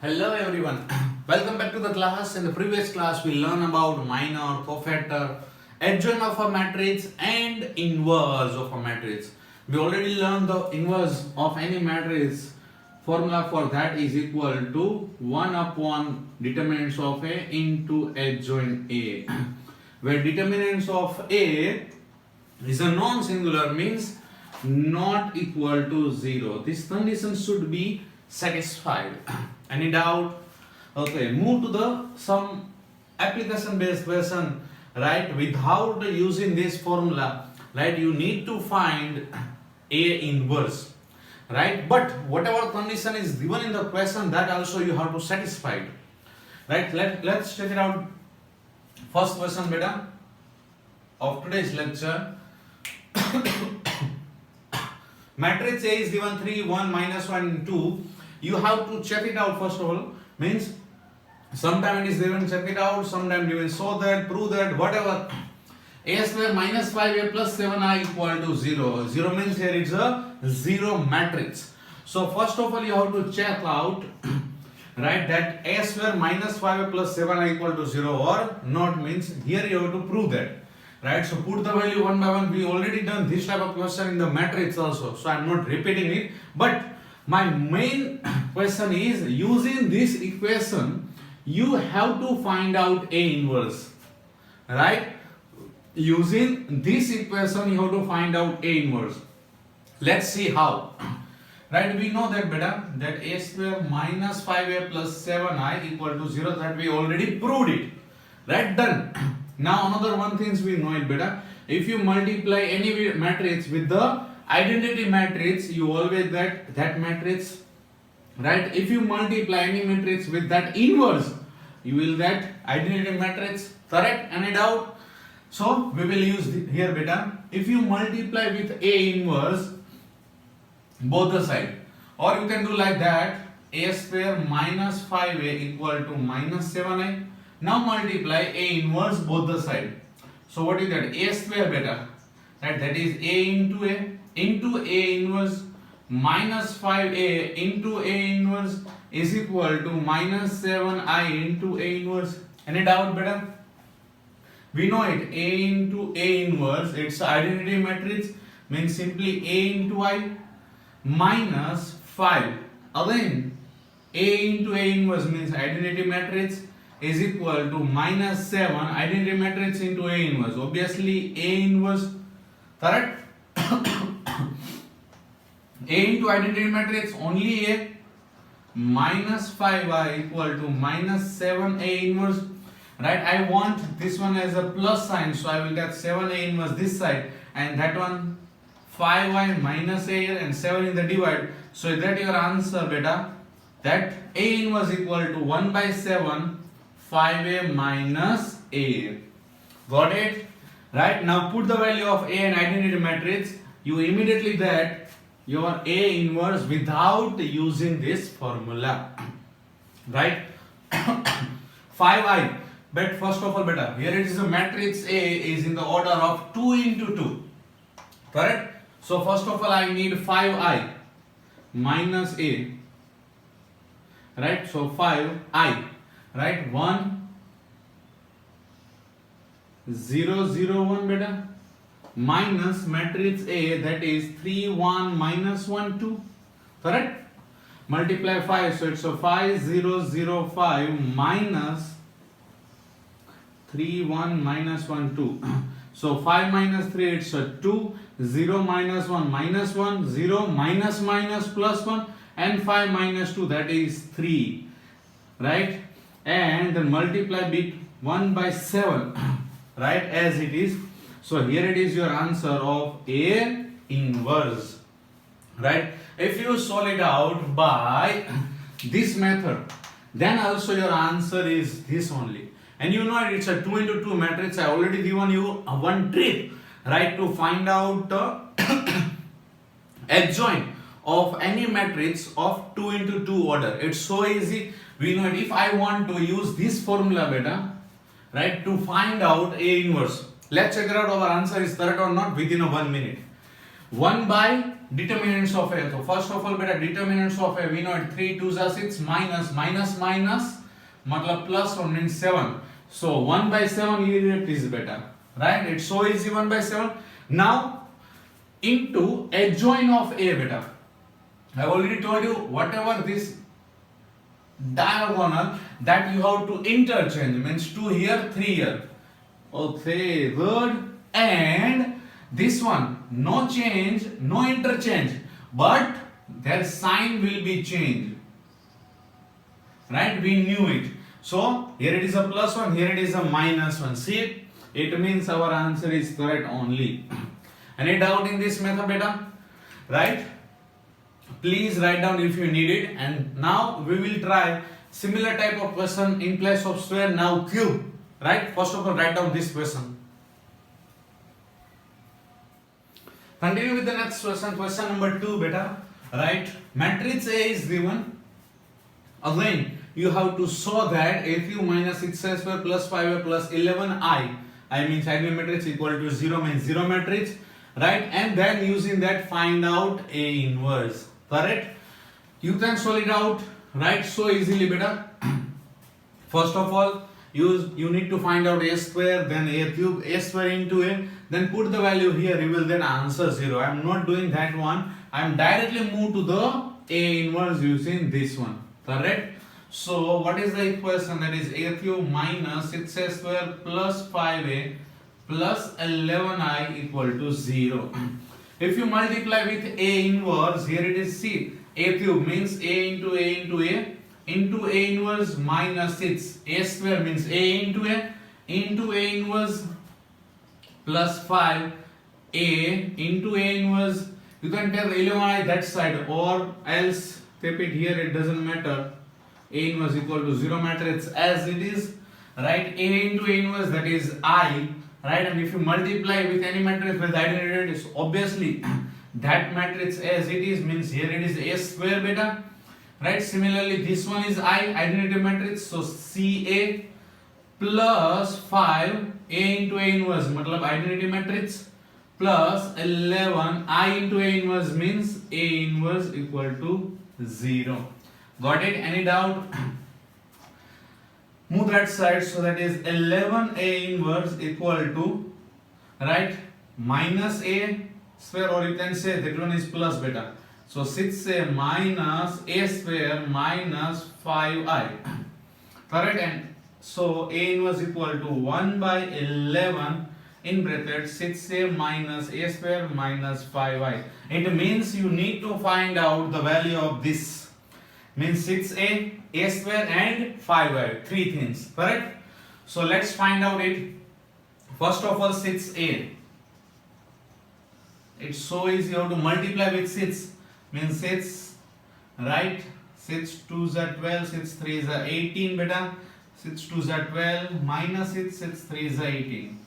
Hello everyone, welcome back to the class. In the previous class we learned about minor, cofactor, adjoint of a matrix and inverse of a matrix. We already learned the inverse of any matrix. Formula for that is equal to 1 upon determinants of A into adjoint A. Where determinants of A is a non-singular means not equal to 0. This condition should be satisfied. Any doubt? Okay, move to the some application based question, right? Without using this formula, right, you need to find A inverse, right? But whatever condition is given in the question, that also you have to satisfy it, right? Let's check it out. First question beta of today's lecture. Matrix A is given 3, 1, minus 1, 2. You have to check it out first of all. Means sometime it is given, check it out. Sometime you will show that, prove that, whatever. A square minus 5A plus 7I equal to 0. 0 means here it's a 0 matrix. So first of all you have to check out right that A square minus 5A plus 7I equal to 0 or not, means here you have to prove that. Right, so put the value one by one. We already done this type of question in the matrix also, so I am not repeating it. But my main question is, using this equation you have to find out A inverse, right? Using this equation you have to find out A inverse. Let's see how. Right, we know that beta that A square minus 5A plus 7I equal to 0, that we already proved it. Right, done. Now another one things we know it better. If you multiply any matrix with the identity matrix, you always get that matrix, right? If you multiply any matrix with that inverse, you will get identity matrix. Correct? Any doubt? So we will use here beta. If you multiply with A inverse both the side, or you can do like that, A square minus 5A equal to minus 7I. Now multiply A inverse both the side. So what is that? A square beta, right? That is A into A inverse minus 5A into A inverse is equal to minus 7I into A inverse. Any doubt beta? We know it. A into A inverse, it's identity matrix, means simply A into I minus 5. Again, A into A inverse means identity matrix is equal to minus 7 identity matrix into A inverse. Obviously A inverse, correct? A into identity matrix only A, minus 5I equal to minus 7A inverse, right? I want this one as a plus sign, so I will get 7A inverse this side, and that one 5I minus A and 7 in the divide. So that your answer beta, that A inverse equal to 1 by 7 5A minus A. Got it? Right? Now put the value of A in identity matrix. You immediately get your A inverse without using this formula. Right? 5I. But first of all beta, here it is a matrix A is in the order of 2 into 2. Correct? So first of all I need 5I minus A. Right? So 5I. Right, 1 0 0 1 beta minus matrix A, that is 3 1 minus 1 2. Correct? Multiply 5, so it's a 5 0 0 5 minus 3 1 minus 1 2. So 5 minus 3, it's a 2. 0 minus 1 minus 1, 0 minus minus plus 1, and 5 minus 2, that is 3. Right? And then multiply bit 1 by 7, right, as it is. So here it is your answer of A inverse, right? If you solve it out by this method, then also your answer is this only. And you know it's a 2 into 2 matrix. I already given you one trick, right, to find out adjoint of any matrix of 2 into 2 order. It's so easy. We know it. If I want to use this formula beta, right, to find out A inverse, let's check it out our answer is correct or not within a 1 minute. 1 by determinants of A. So first of all beta, determinants of A, we know it 3 2s are 6, minus matlab plus 1 means 7. So 1 by 7 unit is better, right? It's so easy, 1 by 7. Now into adjoint of A beta. I already told you whatever this diagonal that you have to interchange, means 2 here 3 here. Okay, third, and this one no change, no interchange, but their sign will be changed, right? We knew it. So here it is a plus 1, here it is a minus 1. See, it means our answer is correct only. Any doubt in this method beta? Right? Please write down if you need it. And now we will try similar type of question in place of square, now cube. Right? First of all, write down this question. Continue with the next question. Question number 2 beta. Right? Matrix A is given. Again, you have to show that a cube minus 6i square plus 5i plus 11i, I mean identity matrix equal to 0 means 0 matrix, right? And then using that find out A inverse, correct? You can solve it out, right? So easily beta. First of all, you need to find out A square, then A cube, A square into A, then put the value here, you will then answer 0. I am not doing that one. I am directly move to the A inverse using this one, correct? So what is the equation? That is A cube minus 6a square plus 5a plus 11i equal to 0. If you multiply with A inverse, here it is C. A cube means A into A into A into A inverse minus 6. A square means A into A inverse plus 5 A into A inverse. You can take 11i that side or else keep it here, it doesn't matter. A inverse equal to 0 matrix as it is, right? A into A inverse, that is I, right? And if you multiply with any matrix with identity matrix, obviously that matrix as it is means here it is A square beta, right? Similarly this one is I, identity matrix, so CA plus 5 A into A inverse matlab identity matrix plus 11 I into A inverse means A inverse equal to 0. Got it? Any doubt? Move that side, so that is 11A inverse equal to, right, minus A square, or you can say that one is plus beta. So 6A minus A square minus 5I. Correct? And so A inverse equal to 1 by 11 in bracket 6A minus A square minus 5I. It means you need to find out the value of this. Means 6a, a square and 5i, three things, correct? So let's find out it. First of all, 6a. It's so easy how to multiply with 6. Means 6, right? 6 2s are 12, 6 3s are 18 beta. 6 2s are 12 minus 6, 6 3s are 18.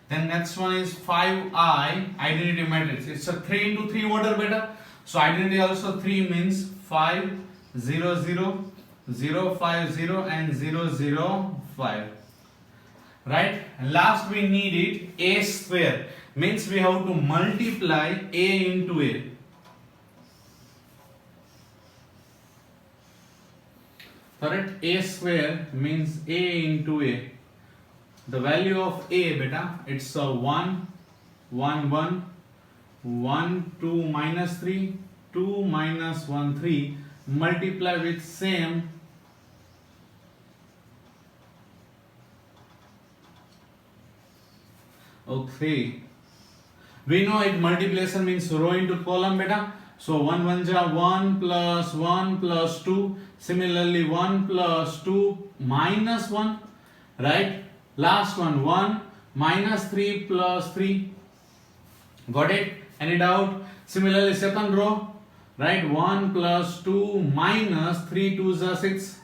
Then next one is 5i, identity matrix. It's a 3 into 3 order beta. So identity also 3 means 5 0 0 0 5 0 and 0 0 5, right? And last we need it A square, means we have to multiply A into A. Correct? A square means A into A. The value of A beta, it's a 1 1 1 1 2 minus 3 2 minus 1 3, multiply with same okay. We know it multiplication means row into column beta. So 1 1 ja 1 plus 2. Similarly 1 plus 2 minus 1, right? Last one 1 minus 3 plus 3. Got it? Any doubt? Similarly second row, right? 1 plus 2 minus 3 2s are 6.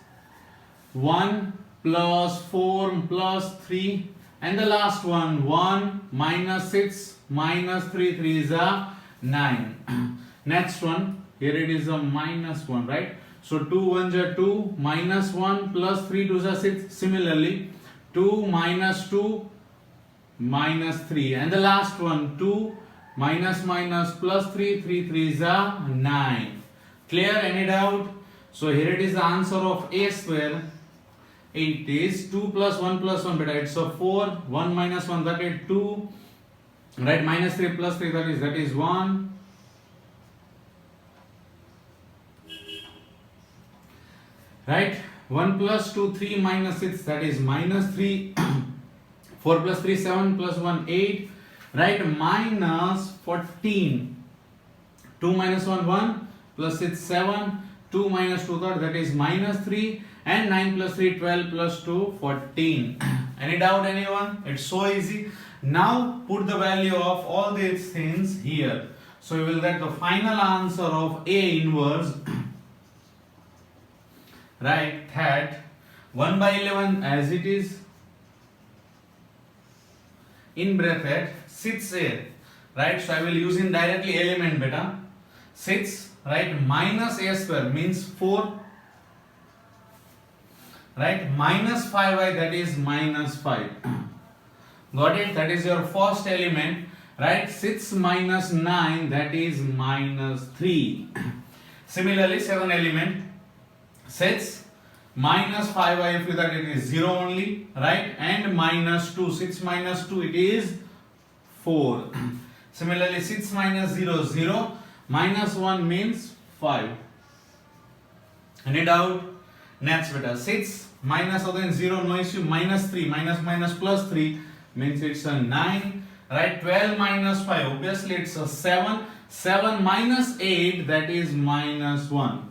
1 plus 4 plus 3. And the last one 1 minus 6 minus 3 3s are 9. Next one, here it is a minus 1, right? So 2 1s are 2 minus 1 plus 3 2s are 6. Similarly 2 minus 2 minus 3. And the last one 2 minus minus plus 3, 3 3 is a 9. Clear? Any doubt? So here it is the answer of a square. It is 2 plus 1 plus 1 beta. It's a 4. 1 minus 1, that is 2. Right? Minus 3 plus 3, that is 1. Right? 1 plus 2, 3 minus 6, that is minus 3. 4 plus 3, 7 plus 1, 8. Right? Minus 14. 2 minus 1, 1. Plus 6, 7. 2 minus 2, that is minus 3. And 9 plus 3, 12 plus 2, 14. Any doubt, anyone? It's so easy. Now put the value of all these things here. So you will get the final answer of A inverse. Right, that 1 by 11 as it is, in bracket 6a. Right, so I will use in directly element beta. 6, right, minus a square means 4. Right, minus 5i, that is minus 5. Got it? That is your first element. Right, 6 minus 9, that is minus 3. Similarly, 7 element. 6 minus 5i, if you that it is 0 only, right, and minus 2. 6 minus 2, it is 4. Similarly, 6 minus 0, 0. Minus 1 means 5. Any doubt? Next beta. 6 minus again 0, no issue. Minus 3, minus minus plus 3 means it's a 9. Right? 12 minus 5, obviously it's a 7. 7 minus 8, that is minus 1.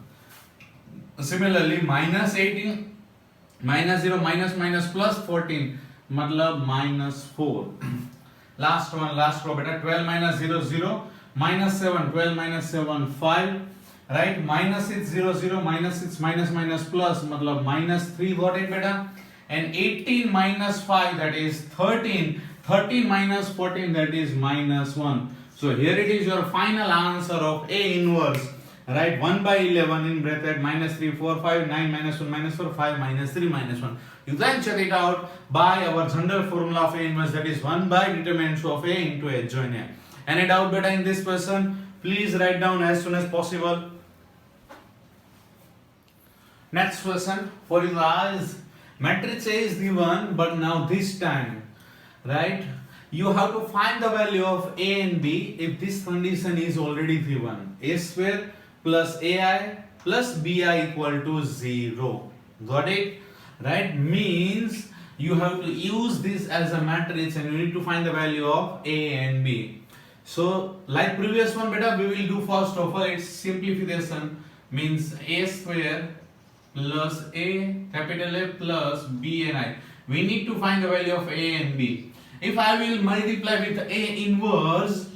Similarly, minus 18, minus 0, minus minus plus 14, matlab minus 4. Last one, last row beta. 12 minus 0, 0, minus 7, 12 minus 7, 5. Right, minus 6, 0, 0, minus 6, minus minus plus, matlab minus 3. Got it beta? And 18 minus 5, that is 13. 13 minus 14, that is minus 1. So here it is your final answer of A inverse. Right, 1 by 11 in bracket minus 3, 4, 5, 9 minus 1 minus 4, 5 minus 3 minus 1. You can check it out by our general formula of A inverse, that is 1 by determinants of A into adjoint A. Any doubt beta in this question? Please write down as soon as possible. Next question for you guys. Matrix A is given, but now this time, right, you have to find the value of A and B if this condition is already given. A square plus AI plus BI equal to 0. Got it? Right? Means you have to use this as a matrix and you need to find the value of A and B. So like previous one beta, we will do first of all its simplification, means A square plus A, capital A plus B and I. We need to find the value of A and B. If I will multiply with A inverse,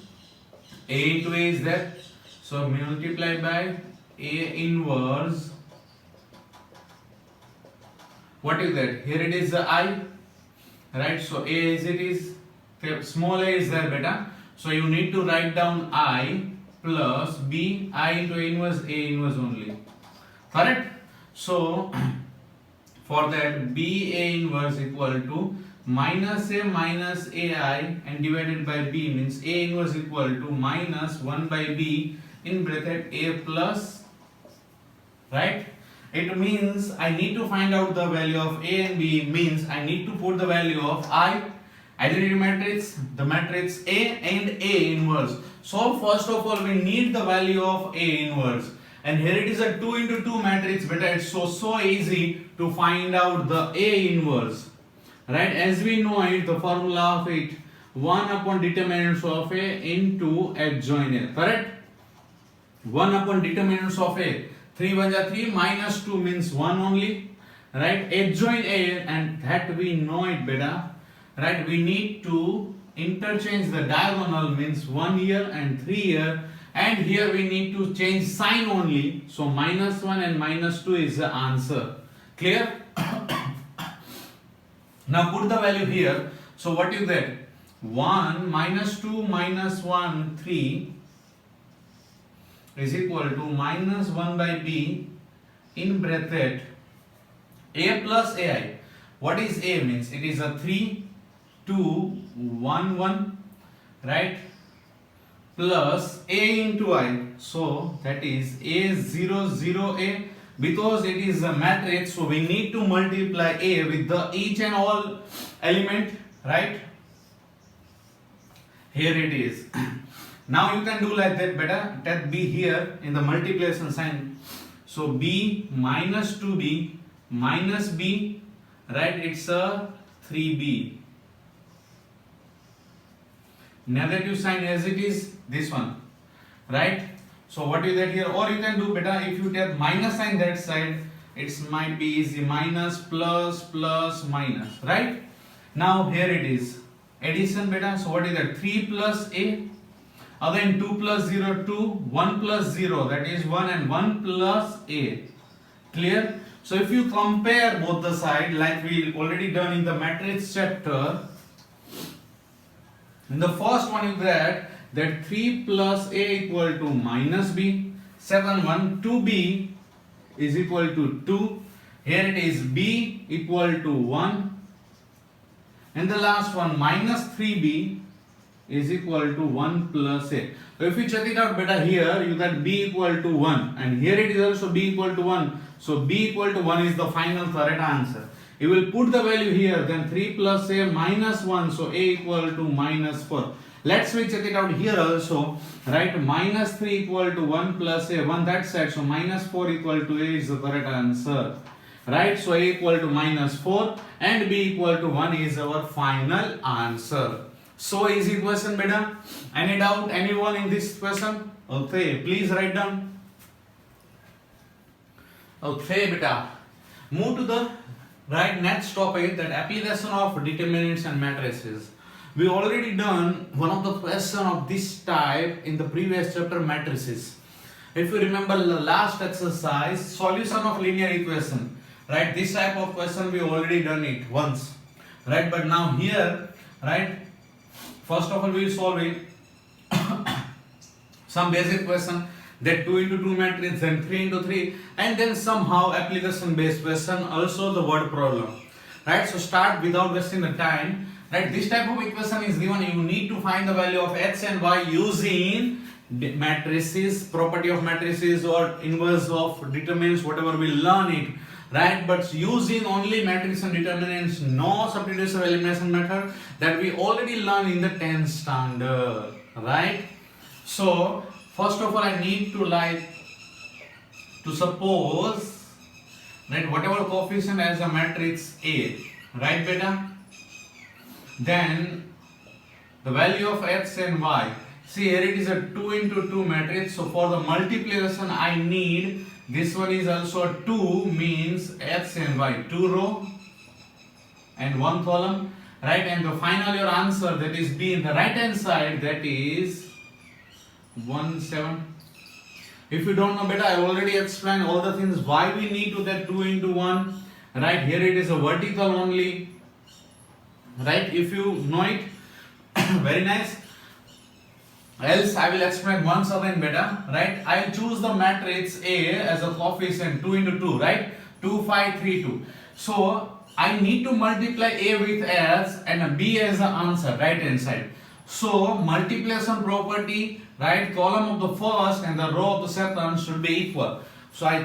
A into A is that. So multiply by A inverse. What is that? Here it is the I. Right? So A as it is. Small a is there beta. So you need to write down I plus B. I into A inverse only. Correct? So for that B A inverse equal to minus A minus AI and divided by B, means A inverse equal to minus 1 by B in bracket A plus, right? It means I need to find out the value of A and B, means I need to put the value of I, identity matrix, the matrix A and A inverse. So first of all we need the value of A inverse. And here it is a 2 into 2 matrix beta. It's so easy to find out the A inverse. Right, as we know it, the formula of it, 1 upon determinants of A into adjoint A, correct? 1 upon determinants of A, 3 1 ja 3, minus 2 means 1 only, right? Adjoint A, and that we know it beta, right? We need to interchange the diagonal, means 1 here and 3 here, and here we need to change sign only, so minus 1 and minus 2 is the answer. Clear? Now put the value here. So what you get? 1 minus 2 minus 1, 3 is equal to minus 1 by B in bracket A plus AI. What is A means? It is a 3, 2, 1, 1, right? plus A into I. So that is A0 0 A. Because it is a matrix, so we need to multiply A with the each and all element, right? Here it is. Now you can do like that better. That B here in the multiplication sign. So B minus 2B minus B, right? It's a 3B. Negative sign as it is, this one, right? So what is that here? Or you can do better if you take minus sign that side, it might be easy, minus plus plus minus, right? Now here it is addition beta. So what is that? 3 plus A, again 2 plus 0 2, 1 plus 0 that is 1, and 1 plus A. Clear? So if you compare both the side like we already done in the matrix chapter, in the first one you get that 3 plus A equal to minus B, second one 2B is equal to 2, here it is B equal to 1, and the last one minus 3B is equal to 1 plus A. So if you check it out better here, you get B equal to 1, and here it is also B equal to 1. So B equal to 1 is the final correct answer. You will put the value here, then 3 plus A minus 1, so A equal to minus 4. Let's we check it out here also, right? Minus 3 equal to 1 plus A, 1 that side, so minus 4 equal to A is the correct answer, right? So A equal to minus 4 and B equal to 1 is our final answer. So easy question beta. Any doubt anyone in this question? Okay, please write down. Okay beta. Move to the right next topic, that application of determinants and matrices. We already done one of the question of this type in the previous chapter, matrices. If you remember the last exercise, solution of linear equation, right? This type of question we already done it once, right? But now here, right? First of all, we will solve it. Some basic question, that 2 into 2 matrix, then 3 into 3, and then somehow application based question, also the word problem, right? So start without wasting the time, right? This type of equation is given, you need to find the value of x and y using matrices, property of matrices or inverse of determinants, whatever we learn it, right? But using only matrix and determinants, no substitution of elimination method, that we already learned in the 10th standard, right? So first of all, I need to suppose that whatever coefficient has a matrix A, right beta? Then the value of x and y. See here it is a 2 into 2 matrix. So for the multiplication I need, this one is also 2, means x and y, 2 row and 1 column, right? And the final your answer, that is B in the right hand side, that is 1 7. If you don't know better, I already explained all the things why we need to that 2 into 1, right? Here it is a vertical only, right? If you know it, very nice. Else I will explain once again better, right? I will choose the matrix A as a coefficient 2 into 2, right? 2 5 3 2. So I need to multiply A with S and B as the answer, right hand side. So multiplication property, right? Column of the first and the row of the second should be equal. So I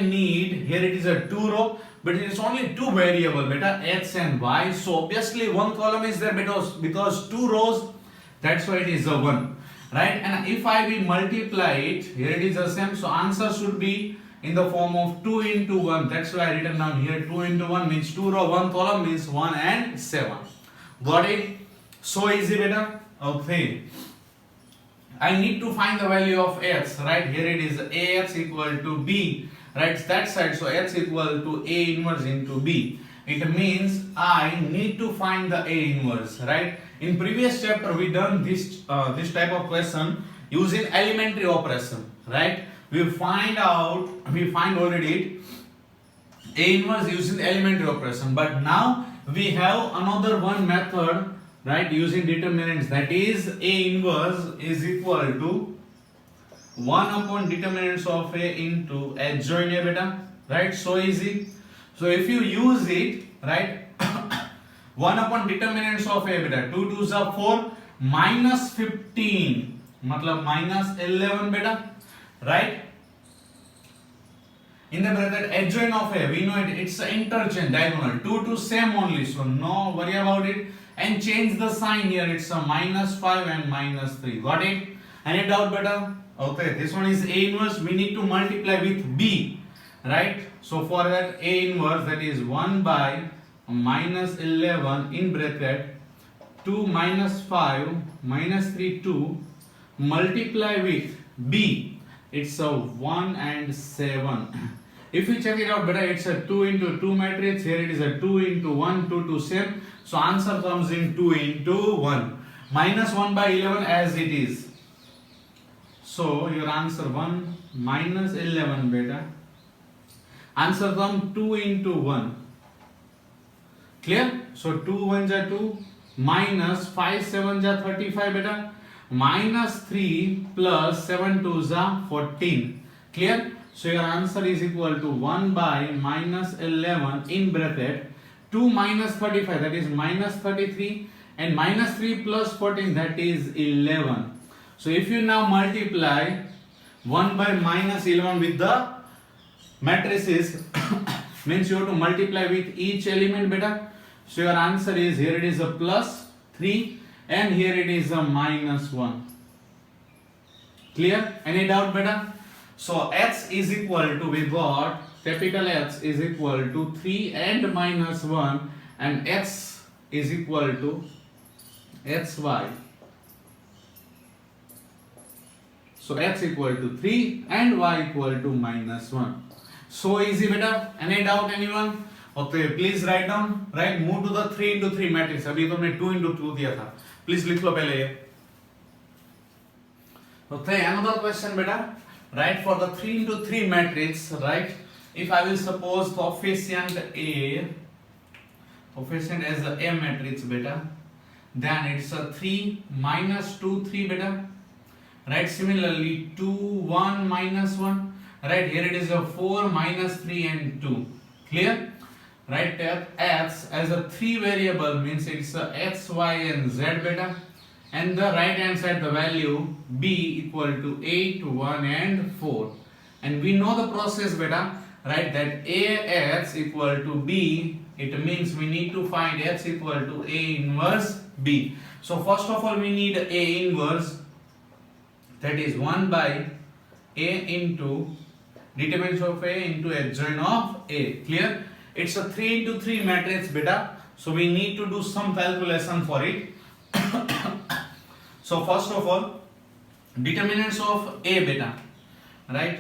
need, here it is a 2 row, but it is only 2 variable beta, x and y. So obviously one column is there because 2 rows, that's why it is a 1, right? And if I will multiply it, here it is the same. So answer should be in the form of 2 into 1. That's why I written down here 2 into 1 means 2 row, 1 column means 1 and 7. Got it? So easy beta. Okay. I need to find the value of x, right? Here it is ax equal to b, right? That side, so x equal to a inverse into b. It means I need to find the a inverse, right? In previous chapter we done this type of question using elementary operation, right? We find already a inverse using elementary operation, but now we have another one method, right, using determinants, that is a inverse is equal to 1 upon determinants of a into adjoint a beta, right? So easy. So if you use it, right, 1 upon determinants of a beta, 2 2s are 4 minus 15, मतलब -11 बेटा, right? In the bracket adjoint of A, we know it's an interchange diagonal, 2 to same only, so no worry about it. And change the sign here, it's a -5 and -3. Got it? Any doubt, beta? Okay, this one is A inverse. We need to multiply with B, right? So for that A inverse, that is 1 by -11 in bracket 2 -5 -3 2 multiply with B. It's a 1 and 7. If you check it out, beta, it's a 2 into 2 matrix. Here it is a 2 into 1, 2 to same. So answer comes in 2 into 1. -1 by 11 as it is. So your answer 1 -11 beta. Answer comes 2 into 1. Clear? So 2 1s are 2 minus 5 7s are 35 beta. -3 plus 7 2s are 14. Clear? So your answer is equal to 1 by -11 in bracket 2 minus 35, that is -33, and -3 plus 14, that is 11. So if you now multiply 1 by -11 with the matrices means you have to multiply with each element beta. So your answer is, here it is a +3 and here it is a -1. Clear? Any doubt beta? So x is equal to, we got capital X is equal to 3 and -1, and x is equal to xy. So x equal to 3 and y equal to -1. So easy beta. Any doubt anyone? Okay, please write down. Right, move to the 3 into 3 matrix. अभी तो हमने 2 into 2 दिया था. Please लिख लो पहले ये. Okay, another question beta. Right, for the 3 into 3 matrix, right? If I will suppose coefficient as a A matrix beta, then it's a 3 minus 2 3 beta. Right, similarly 2 1 minus 1. Right, here it is a 4 minus 3 and 2. Clear? Right, x as a 3 variable means it's a x, y and z beta. And the right hand side the value b equal to 8 1 and 4. And we know the process beta, right, that ax equal to b, it means we need to find x equal to a inverse b. So first of all we need a inverse, that is 1 by a into determinants of a into adjoint of a. Clear? It's a 3 into 3 matrix beta, so we need to do some calculation for it. So first of all, determinants of a beta, right?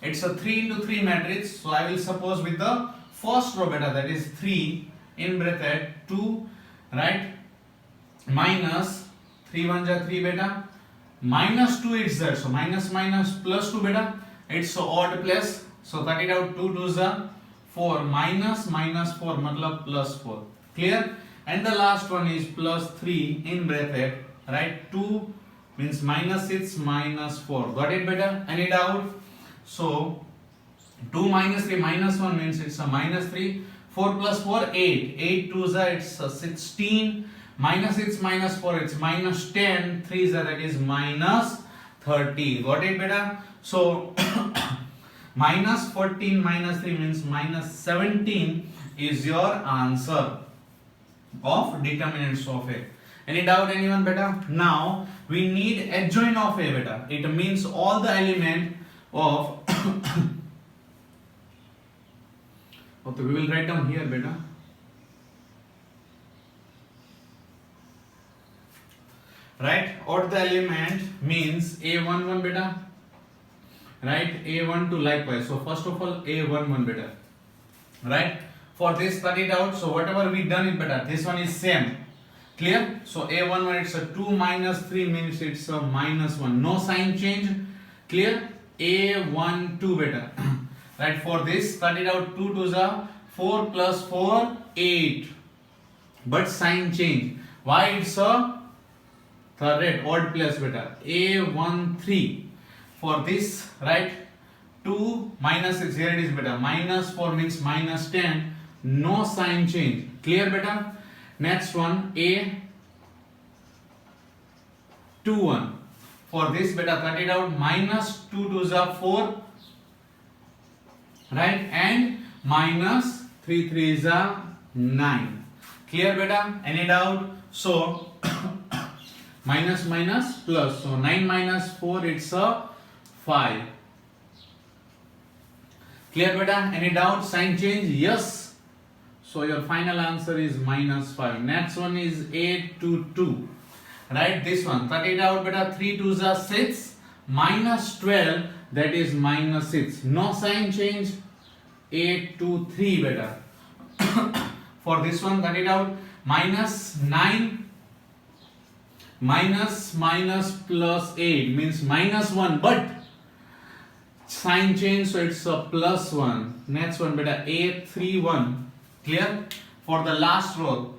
It's a 3 into 3 matrix, so I will suppose with the first row beta, that is 3 in bracket 2, right, minus 3 1s are 3 beta, minus 2 is there, so minus minus plus 2 beta, it's so odd place, so cut it out, 2 2s are 4, minus minus 4 matlab plus 4. Clear? And the last one is plus 3 in bracket, right? 2 means minus 6 minus 4. Got it beta? Any doubt? So 2 minus 3 minus 1 means it's a -3. 4 plus 4 8. 8 2s are, it's a 16. Minus 6 minus 4, it's minus 10. 3s are, that is minus 30. Got it beta? So minus 14 minus 3 means minus 17 is your answer of determinants of A. Any doubt anyone beta? Now we need adjoint of A beta. It means all the element of okay, we will write down here beta. Right, or the element means A11 beta, right, A12 likewise. So first of all A11 beta, right? For this cut it out, so whatever we done it beta, this one is same. Clear? So A11 it's a 2 minus 3 means it's a -1, no sign change. Clear? A12 beta. Right, for this cut it out, 2 2s are 4 plus 4 8, but sign change. Why? It's a third odd place beta. A13 for this, right, 2 minus 6, here it is beta, -4 means -10, no sign change. Clear beta? Next one A2 2 1. For this beta, cut it out. Minus 2 2 is 4, right? And minus 3 3 is 9. Clear beta? Any doubt? So minus minus plus. So 9 minus 4, it's a 5. Clear beta? Any doubt? Sign change? Yes. So your final answer is minus 5. Next one is 8 to 2. Right? This one. Cut it out beta. 3 2 is 6. Minus 12, that is minus 6. No sign change. 8 to 3 beta. For this one, cut it out. Minus 9 minus plus 8 means minus 1, but sign change, so it's a plus 1. Next one beta, 8 3 1. Clear? For the last row,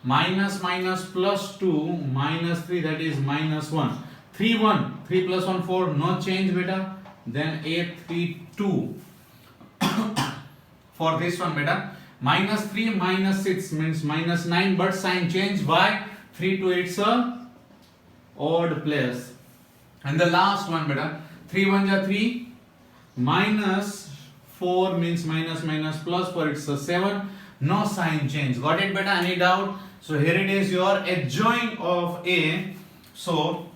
minus plus 2 minus 3, that is minus 1. 3 1, 3 plus 1 4, no change beta. Then 8 3 2. For this one beta, minus 3 minus 6 means minus 9, but sign change. Why? 3 to 8 is a odd place. And the last one beta, 3 1 is 3, minus 4 means minus plus 4, it's a 7. No sign change. Got it beta? Any doubt? So here it is, your adjoint of A. So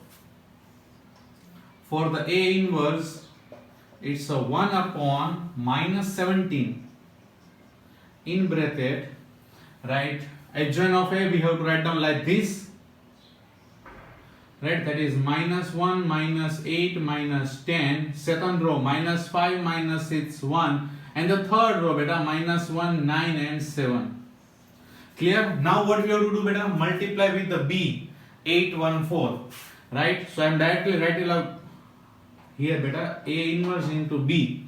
for the A inverse, it's a 1 upon minus 17 in bracket, right? Adjoint of A, we have to write down like this, right? That is minus 1 minus 8 minus 10. Second row, minus 5 minus 6 1. And the third row beta, minus 1 9 and 7. Clear? Now what we have to do beta? Multiply with the B, 8 1 4, right? So I am directly writing out here beta, A inverse into B,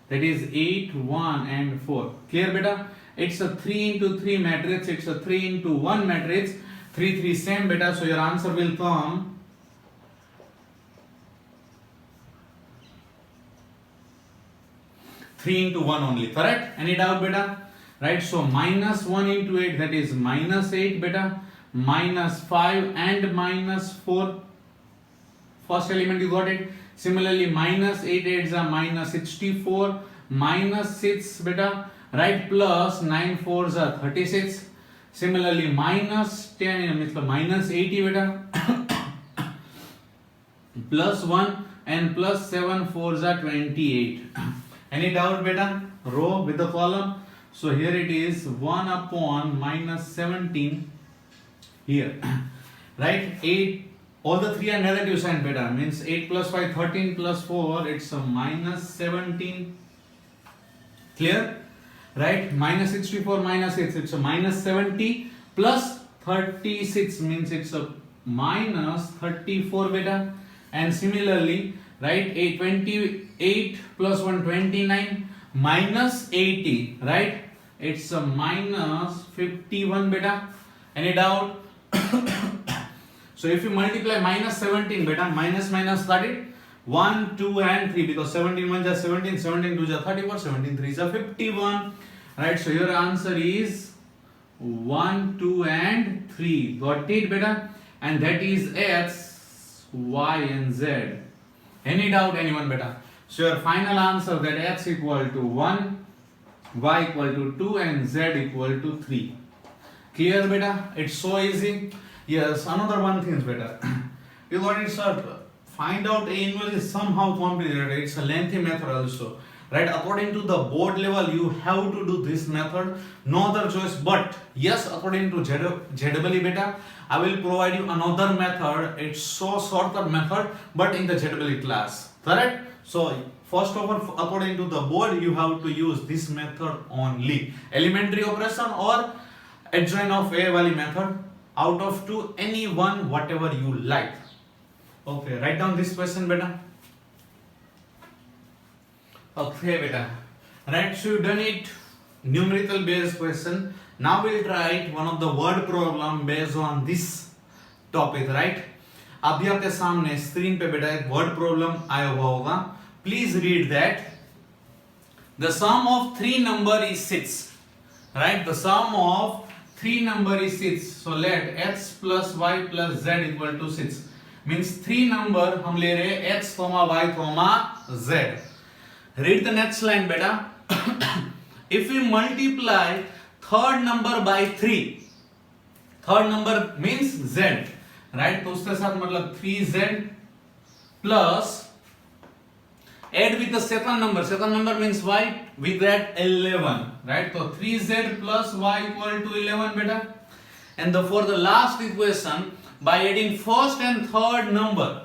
that is 8 1 and 4. Clear beta? It's a 3 into 3 matrix. It's a 3 into 1 matrix. 3 3 same beta. So your answer will come 3 into 1 only. Correct? Any doubt beta? Right? So minus 1 into 8, that is minus 8 beta. Minus 5 and minus 4. First element you got it. Similarly, minus 8 8s are minus 64. Minus 6 beta. Right? Plus 9 4s are 36. Similarly, minus 10 means minus 80 beta. Plus 1 and plus 7 4s are 28. Any doubt beta? Row with the column. So here it is 1 upon minus 17 here. Right? 8. All the three are negative sign beta. Means 8 plus 5 13 plus 4. It's a minus 17. Clear? Right? Minus 64 minus 6. It's a minus 70 plus 36 means it's a minus 34 beta. And similarly, right, 28 plus 1 29 minus 80, right? It's a minus 51 beta. Any doubt? So if you multiply minus 17 beta, minus 30, 1, 2 and 3, because 17 1 is 17, 17 2 is 34, 17 3 is 51. Right, so your answer is 1, 2 and 3. Got it beta? And that is X, Y and Z. Any doubt anyone beta? So your final answer, that X equal to 1, Y equal to 2 and Z equal to 3. Clear beta? It's so easy. Yes, another one thing is beta. You got it, sir. Find out A inverse is somehow complicated. It's a lengthy method also. Right? According to the board level, you have to do this method. No other choice. But yes, according to JEE beta, I will provide you another method. It's so shorter method, but in the JEE class. Correct? So first of all, according to the board, you have to use this method only. Elementary operation or adjoint of A wali method. Out of two, any one, whatever you like. Okay, write down this question beta. Okay beta. Right, so you've done it numerical based question. Now we'll try one of the word problem based on this topic, right? अभी आपके सामने screen पे बेटा एक word problem आया हुआ होगा. Please read that. The sum of three number is 6. Right? The sum of 3 number is 6, so let x plus y plus z equal to 6, means 3 number हम ले रहे हैं x, y, z. Read the next line beta. If we multiply third number by 3, third number means z, right? तो उसके साथ मतलब 3z plus add with the second number means y, with that 11, right? So 3z plus y equal to 11 beta. And for the last equation, by adding first and third number,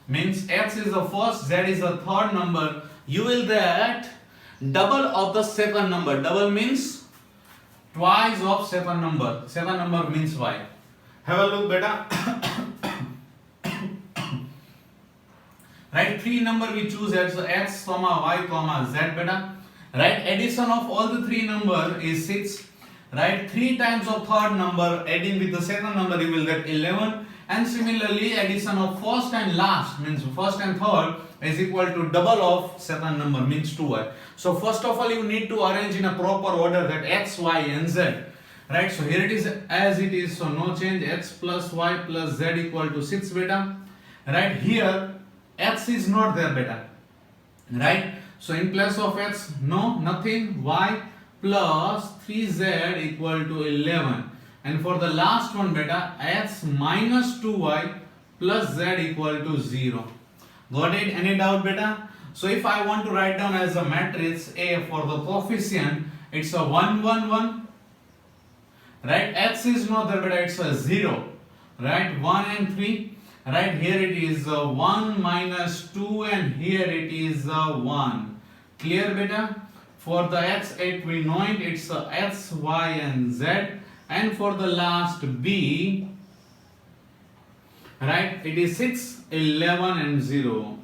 means x is the first, z is the third number, you will get double of the second number. Double means twice of second number. Second number means y. Have a look beta. Right, 3 number we choose as x, y, z beta. Right, addition of all the 3 number is 6. Right, 3 times of third number adding with the second number you will get 11. And similarly addition of first and last means first and third is equal to double of second number means 2y. So first of all you need to arrange in a proper order that x, y and z. Right, so here it is as it is, so no change, x plus y plus z equal to 6 beta. Right, here x is not there beta, right? So in place of x, no, nothing, y plus 3z equal to 11. And for the last one beta, x minus 2y plus z equal to 0. Got it? Any doubt beta? So if I want to write down as a matrix A for the coefficient, it's a 1, 1, 1. Right? X is not there beta, it's a 0. Right? 1 and 3. Right, here it is 1 minus 2 and here it is 1. Clear beta? For the x, we know it, it's x, y and z. And for the last b, right, it is 6, 11 and 0.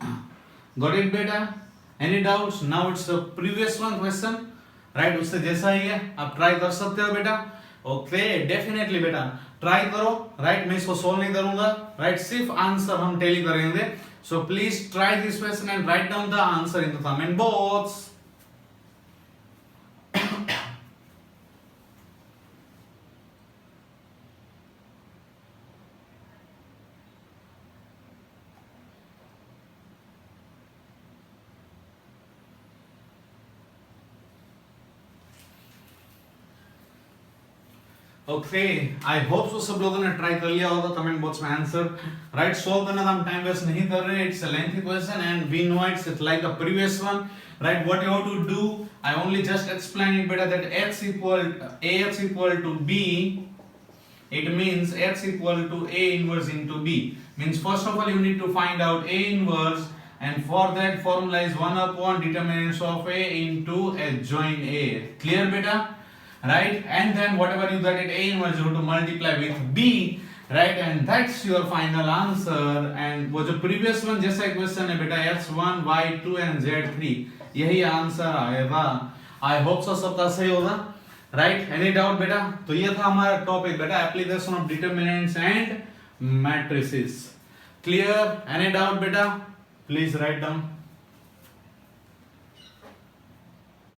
Got it beta? Any doubts? Now it's the previous one question. Right, उससे जैसा ही है, आप try कर सकते हो बेटा. Okay, definitely बेटा try करो. राइट, मैं इसको सोल्व नहीं करूंगा. राइट, सिर्फ आंसर हम टेली करेंगे. So please try this question and write down the answer in the comment box. Okay, I hope so सब लोगों ने ट्राई कर लिया होगा कमेंट बॉक्स में आंसर. राइट, सॉल्व करने का हम टाइम वेस्ट नहीं कर रहे. It's a lengthy question and we know it's like a previous one. Right, what you have to do, I only just explain it बेटा that x equal ax equal to b, it means x equal to a inverse into b. Means first of all you need to find out a inverse, and for that formula is 1 upon determinants of a into adjoint a. Clear beta? Right, and then whatever you get at a inverse you have to multiply with b, right, and that's your final answer. And वो जो previous one जैसा equation है बेटा x1 y2 and z3, यही answer आएगा. आई hope सो सबका सही होगा. राइट, एनी डाउट बेटा? तो ये था हमारा टॉपिक बेटा, application of determinants and matrices. Clear? Any doubt बेटा? Please write down.